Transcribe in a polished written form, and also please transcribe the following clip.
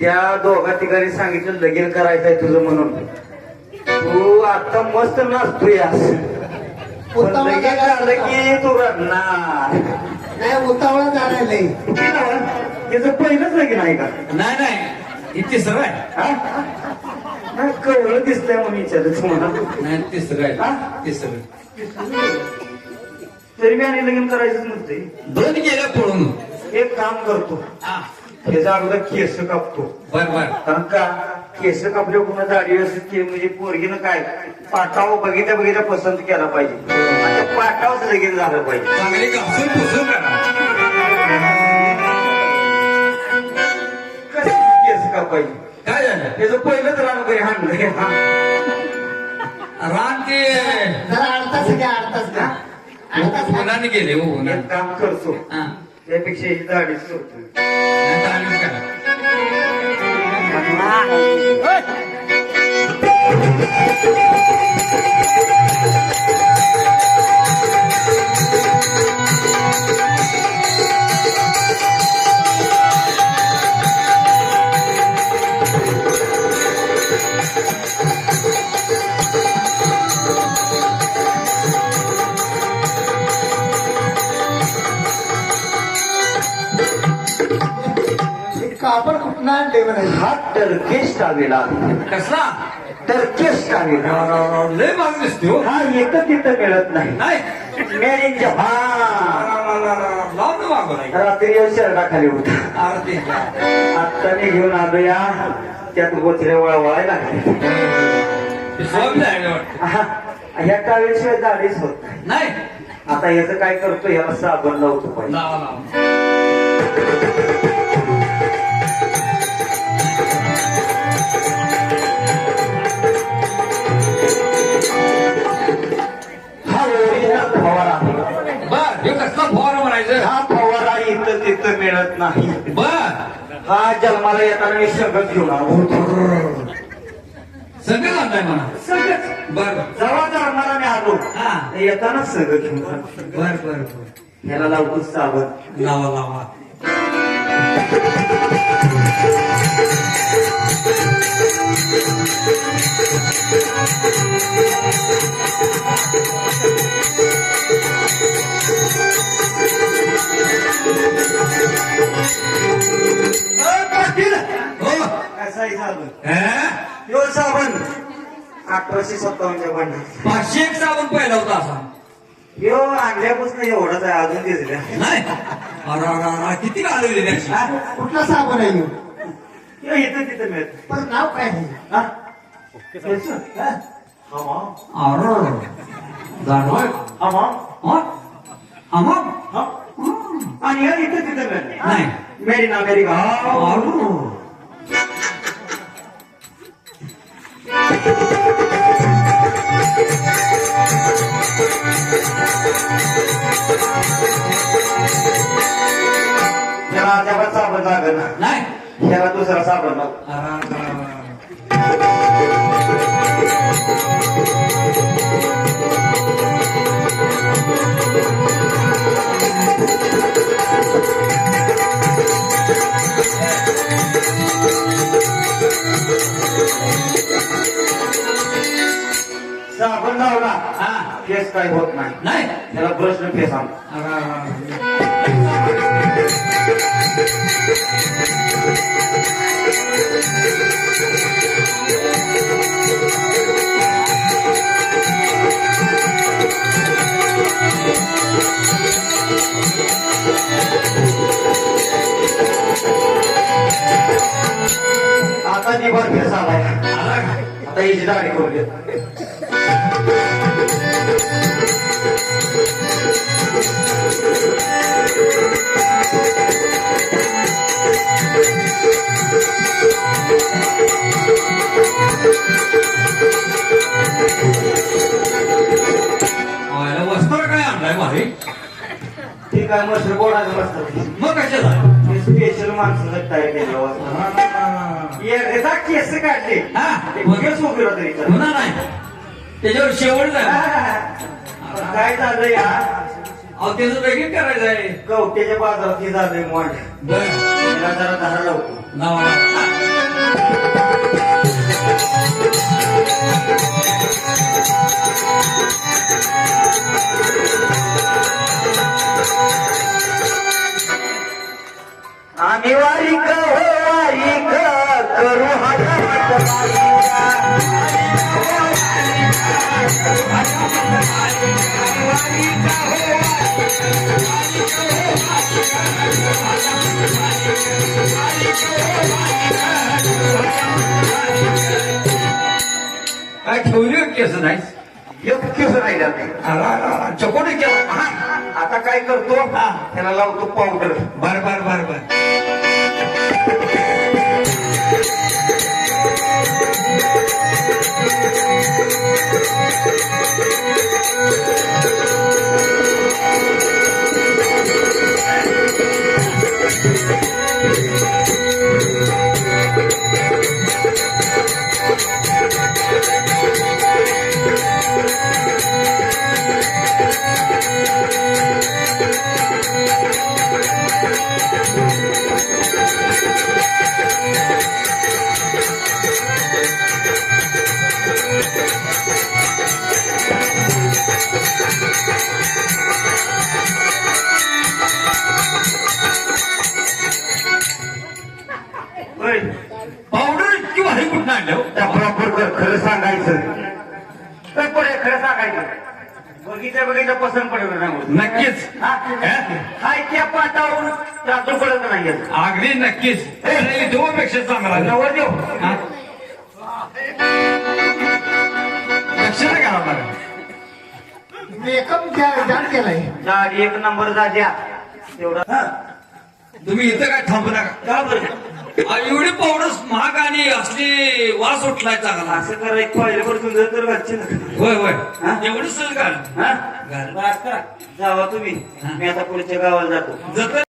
त्या दोघा ठिकाणी सांगितलं लगीन करायचंय तुझं म्हणून तू आता मस्त नाचतोय लगीन झालं की तू रडणार नाही उतावळा झालेलं याचं पहिलंच लगीन आहे का? नाही नाही हे तिसरं आहे. नाही कवळं दिसतंय म्हणून विचारलं तुम्हाला. नाही तिसरं आहे. तिसरं तरी मी आणि लगीन करायचंच नसते. दोन गेल्या पळून. एक काम करतो त्याचा अगोदर केस कापतो. बर बर. कारण का केस कापले पुन्हा दाढी व्यवस्थित म्हणजे पोरगीनं काय पाठाव बघितल्या बघितल्या पसंत केला पाहिजे आणि पाठावच लगीन झालं पाहिजे. चांगले घासून पुसून करा. कशी केस कापायची काय झालं त्याचं पहिलंच रान काही हाणलं रान ते जरा अडताच घ्या अडताच घ्या अडताच घ्या. उन्हाने गेले हो उन्हाने. एक काम करतो हा. त्यापेक्षा ही दाढीच करतो. नाही तर आम्ही करा. कापड कुठं आणले म्हणायचं. हा टर्किश टावेला कसला टर्किश टावेला लय माग दिसते हो. हा एकच तिथं मिळत नाही. नाही मेड इन जपान. लावून मागो नाही. रात्री शर्टाखाली होता आरती आता मी घेऊन आलो या त्यात गोचरे वळवायला स्वामी आहे वाटतं. ह्या टावेशिवाय दाढीच होत नाही. नाही आता याचं काय करतो याला साबण लावतो पाहिजे. लावा लावा. हा ओरिजिनल फवारा आहे. बर हे कसला फवारा म्हणायचं. हा फवारा इथं तिथं मिळत नाही. बर हा जन्माला येताना मी सगळं घेऊन आलो. सगळं आणताय म्हणा. सगळंच बर जेव्हा जन्माला मी आलो हा. येतानाच सगळं घेऊन आलो. बर बर बर. ह्याला लावतो साबण. लावा लावा. पाटील हो कसाही साबण हा? यो साबण 1857 बनला. 501 साबण पहिला होता असा. यो आणल्यापासून एवढाच आहे अजून दिसल्या. नाही अरे अरे अरे किती घालवली त्याची. कुठला साबण आहे ह्यो? यो इथं तिथं मिळत. पण नाव काय आहे? हा? त्याचं? हमा. अरे जाणवाय हमा. आम्हा हा? आणि हे इथं तिथं मिळत. नाही. Made in America. त्याला अजिबात साबण लागत नाही. नाही त्याला दुसरा साबण लाव. साबण लावला हा. केस काही होत नाही. नाही त्याला प्रश्न फेस आण. आता निभर फेस आलाय. आता हिची दाढी करू दे. वस्त्र काय आणलाय भारी. ठीक आहे मस्त बोलायचं मस्त. मग कशाला स्पेशल माणसं तयार केलं. एकदा केस काढले हा ते बघेच उभी तरी पुन्हा नाही त्याच्यावर शेवट झाला. काय झालं या अहो त्याचं वेगळी करायचं आहे. कवट्याच्या बाजारात हे झालंय मॉड. बर त्याला जरा धारा लावतो. लावा लावा. आम्ही वारीक हो वारीक करू हात काय ठेवली केस नाही केस राहिला नाही. चकोडी केला. हा, आता काय करतो त्याला लावतो पावडर. बर बर बर बर. होय, पावडर इतकी भारी कुठं आणलं त्या बरोबर खरं सांगायचं. तर पुढे खरं सांगायचं. बगीचा पसंत पडत नाही. नक्कीच. हाय त्या पाटावरून जातो पडत नाही. अगदी नक्कीच. देवापेक्षा चांगला नवर देऊ. लक्ष नाही करावं लागेल. मेकअप जाम केलाय. गाडी एक नंबर जा तेवढा. तुम्ही इथं काय थांबू नका. का बरं एवढी पावडर महाग आणि असली वास उठलाय चांगला. असं करा, एक पाहिल्यावर तुझं तर घरचे ना. होय होय. हा? एवढं सहज घाल. हा? घाल. बरं, करा. जावा तुम्ही. मी आता पुढच्या गावाला जातो. जर